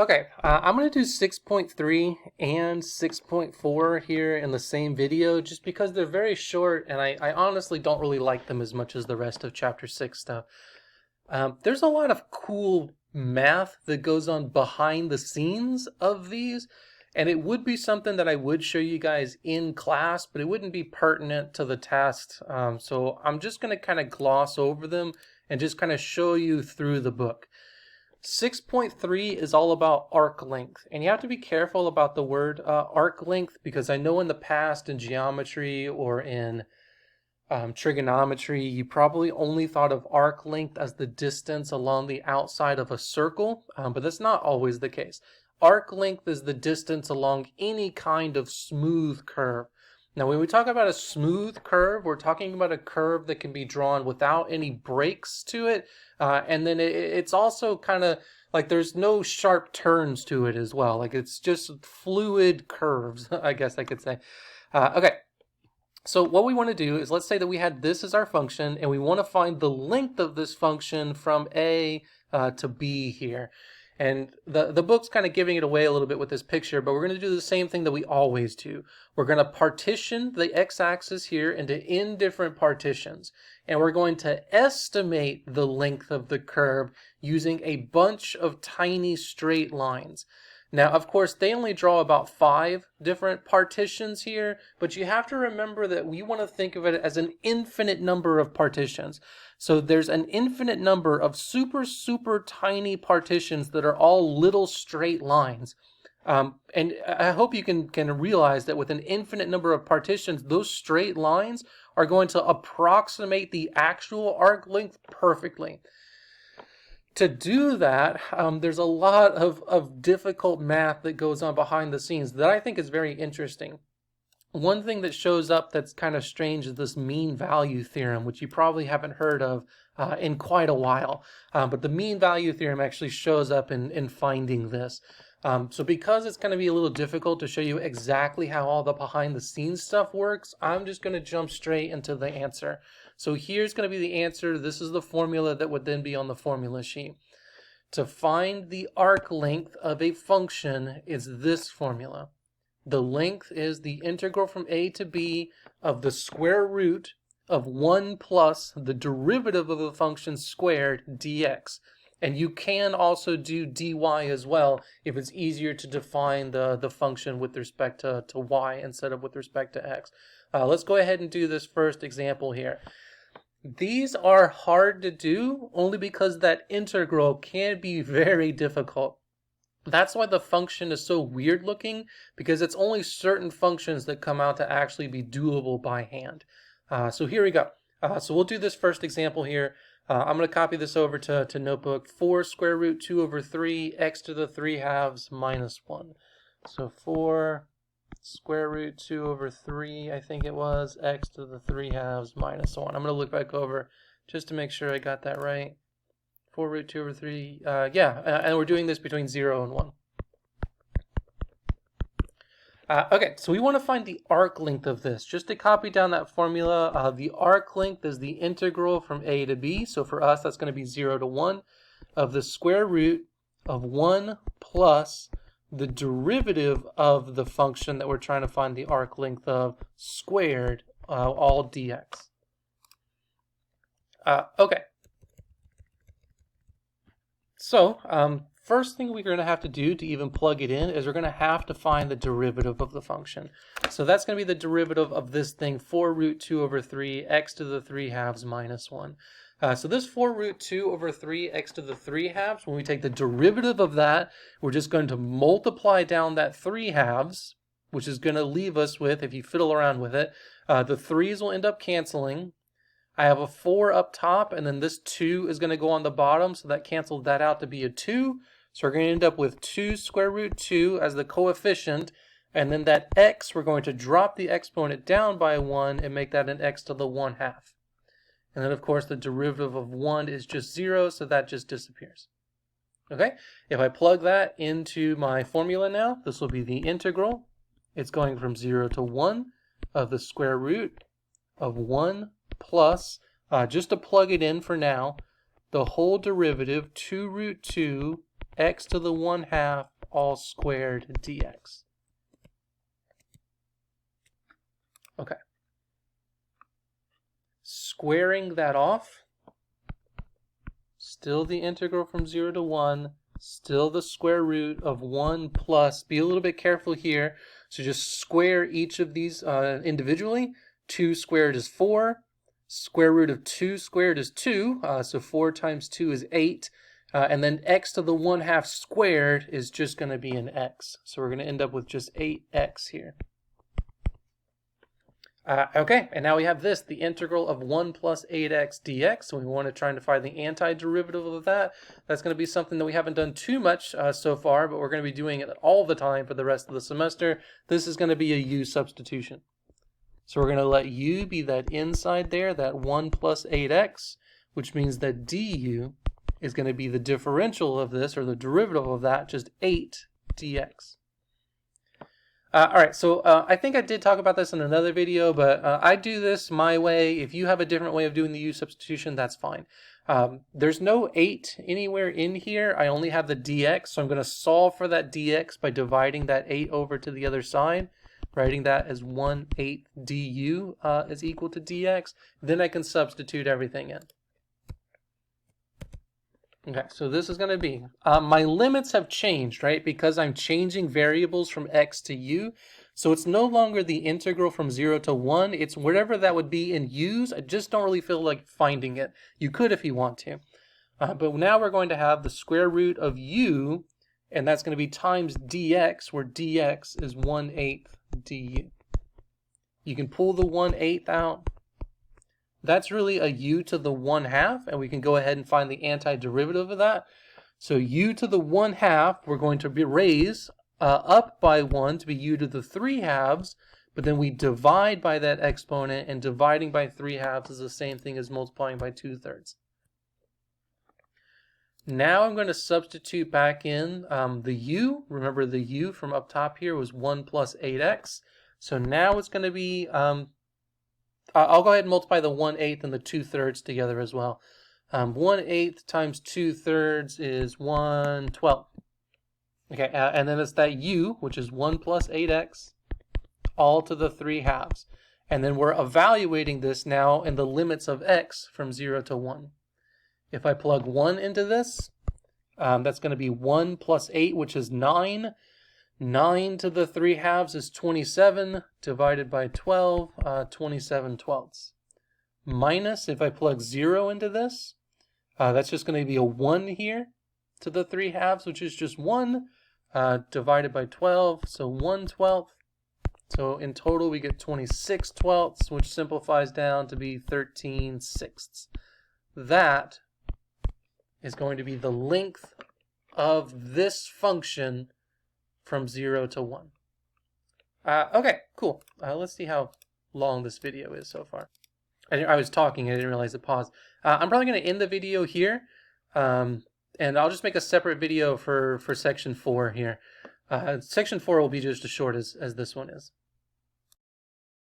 Okay, I'm going to do 6.3 and 6.4 here in the same video just because they're very short and I honestly don't really like them as much as the rest of Chapter 6 stuff. There's a lot of cool math that goes on behind the scenes of these, and it would be something that I would show you guys in class, but it wouldn't be pertinent to the test. So I'm just going to kind of gloss over them and just kind of show you through the book. 6.3 is all about arc length, and you have to be careful about the word arc length because I know in the past in geometry or in trigonometry, you probably only thought of arc length as the distance along the outside of a circle, but that's not always the case. Arc length is the distance along any kind of smooth curve. Now, when we talk about a smooth curve, we're talking about a curve that can be drawn without any breaks to it. And then it's also kind of like there's no sharp turns to it as well. Like it's just fluid curves, I guess I could say. Okay. So what we want to do is let's say that we had this as our function and we want to find the length of this function from A to B here. And the book's kind of giving it away a little bit with this picture, but we're going to do the same thing that we always do. We're going to partition the x-axis here into indifferent partitions. And we're going to estimate the length of the curve using a bunch of tiny straight lines. Now, of course, they only draw about 5 different partitions here, but you have to remember that we want to think of it as an infinite number of partitions. So there's an infinite number of super, super tiny partitions that are all little straight lines. And I hope you can realize that with an infinite number of partitions, those straight lines are going to approximate the actual arc length perfectly. To do that, there's a lot of difficult math that goes on behind the scenes that I think is very interesting. One thing that shows up that's kind of strange is this mean value theorem, which you probably haven't heard of in quite a while. But the mean value theorem actually shows up in finding this. So because it's going to be a little difficult to show you exactly how all the behind the scenes stuff works, I'm just going to jump straight into the answer. So here's going to be the answer. This is the formula that would then be on the formula sheet. To find the arc length of a function is this formula. The length is the integral from a to b of the square root of 1 plus the derivative of a function squared dx. And you can also do dy as well if it's easier to define the function with respect to y instead of with respect to x. Let's go ahead and do this first example here. These are hard to do only because that integral can be very difficult. That's why the function is so weird looking, because it's only certain functions that come out to actually be doable by hand. So here we go. So we'll do this first example here. I'm going to copy this over to Notebook. 4 square root 2 over 3 x to the 3 halves minus 1. So 4 square root 2 over 3, I think it was, x to the 3 halves minus 1. I'm going to look back over just to make sure I got that right. 4 root 2 over 3, and we're doing this between 0 and 1. Okay, so we want to find the arc length of this. Just to copy down that formula, the arc length is the integral from a to b. So for us, that's going to be 0 to 1 of the square root of 1 plus the derivative of the function that we're trying to find the arc length of squared, all dx. Okay. So, first thing we're going to have to do to even plug it in is we're going to have to find the derivative of the function. So that's going to be the derivative of this thing, 4 root 2 over 3, x to the 3 halves minus 1. So this 4 root 2 over 3 x to the 3 halves, when we take the derivative of that, we're just going to multiply down that 3 halves, which is going to leave us with, if you fiddle around with it, the 3's will end up canceling. I have a 4 up top, and then this 2 is going to go on the bottom, so that canceled that out to be a 2. So we're going to end up with 2 square root 2 as the coefficient, and then that x, we're going to drop the exponent down by 1 and make that an x to the 1 half. And then, of course, the derivative of 1 is just 0, so that just disappears. Okay, if I plug that into my formula now, this will be the integral. It's going from 0 to 1 of the square root of 1 plus, just to plug it in for now, the whole derivative, 2 root 2 x to the 1/2 all squared dx. Okay. Squaring that off, still the integral from 0 to 1, still the square root of 1 plus, be a little bit careful here, so just square each of these individually. 2 squared is 4, square root of 2 squared is 2, so 4 times 2 is 8, and then x to the 1/2 squared is just going to be an x, so we're going to end up with just 8x here. Okay, and now we have this, the integral of 1 plus 8x dx. So we want to try to find the antiderivative of that. That's going to be something that we haven't done too much so far, but we're going to be doing it all the time for the rest of the semester. This is going to be a u substitution. So we're going to let u be that inside there, that 1 plus 8x, which means that du is going to be the differential of this, or the derivative of that, just 8 dx. All right, so I think I did talk about this in another video, but I do this my way. If you have a different way of doing the u substitution, that's fine. There's no 8 anywhere in here. I only have the dx, so I'm going to solve for that dx by dividing that 8 over to the other side, writing that as 1/8 du is equal to dx. Then I can substitute everything in. Okay, so this is going to be, my limits have changed, right? Because I'm changing variables from x to u. So it's no longer the integral from 0 to 1. It's whatever that would be in u's. I just don't really feel like finding it. You could if you want to. But now we're going to have the square root of u, and that's going to be times dx, where dx is 1/8 du. You can pull the 1/8 out. That's really a u to the 1/2, and we can go ahead and find the antiderivative of that. So u to the 1/2, we're going to raise up by 1 to be u to the 3/2, but then we divide by that exponent, and dividing by 3/2 is the same thing as multiplying by 2/3. Now I'm going to substitute back in the u. Remember, the u from up top here was 1 plus 8x. So now it's going to be... I'll go ahead and multiply the 1/8 and the 2/3 together as well. 1/8 times 2/3 is 1/12. Okay, and then it's that u, which is 1 plus 8x, all to the 3/2. And then we're evaluating this now in the limits of x from 0 to 1. If I plug 1 into this, that's going to be 1 plus 8, which is 9. 9 to the 3/2 is 27, divided by 12, 27/12. Minus, if I plug 0 into this, that's just going to be a 1 here to the 3/2, which is just 1, divided by 12, so 1/12. So in total we get 26/12, which simplifies down to be 13/6. That is going to be the length of this function from 0 to 1. Okay, cool. Let's see how long this video is so far. I was talking, I didn't realize it paused. I'm probably going to end the video here, and I'll just make a separate video for section 4 here. Section 4 will be just as short as this one is.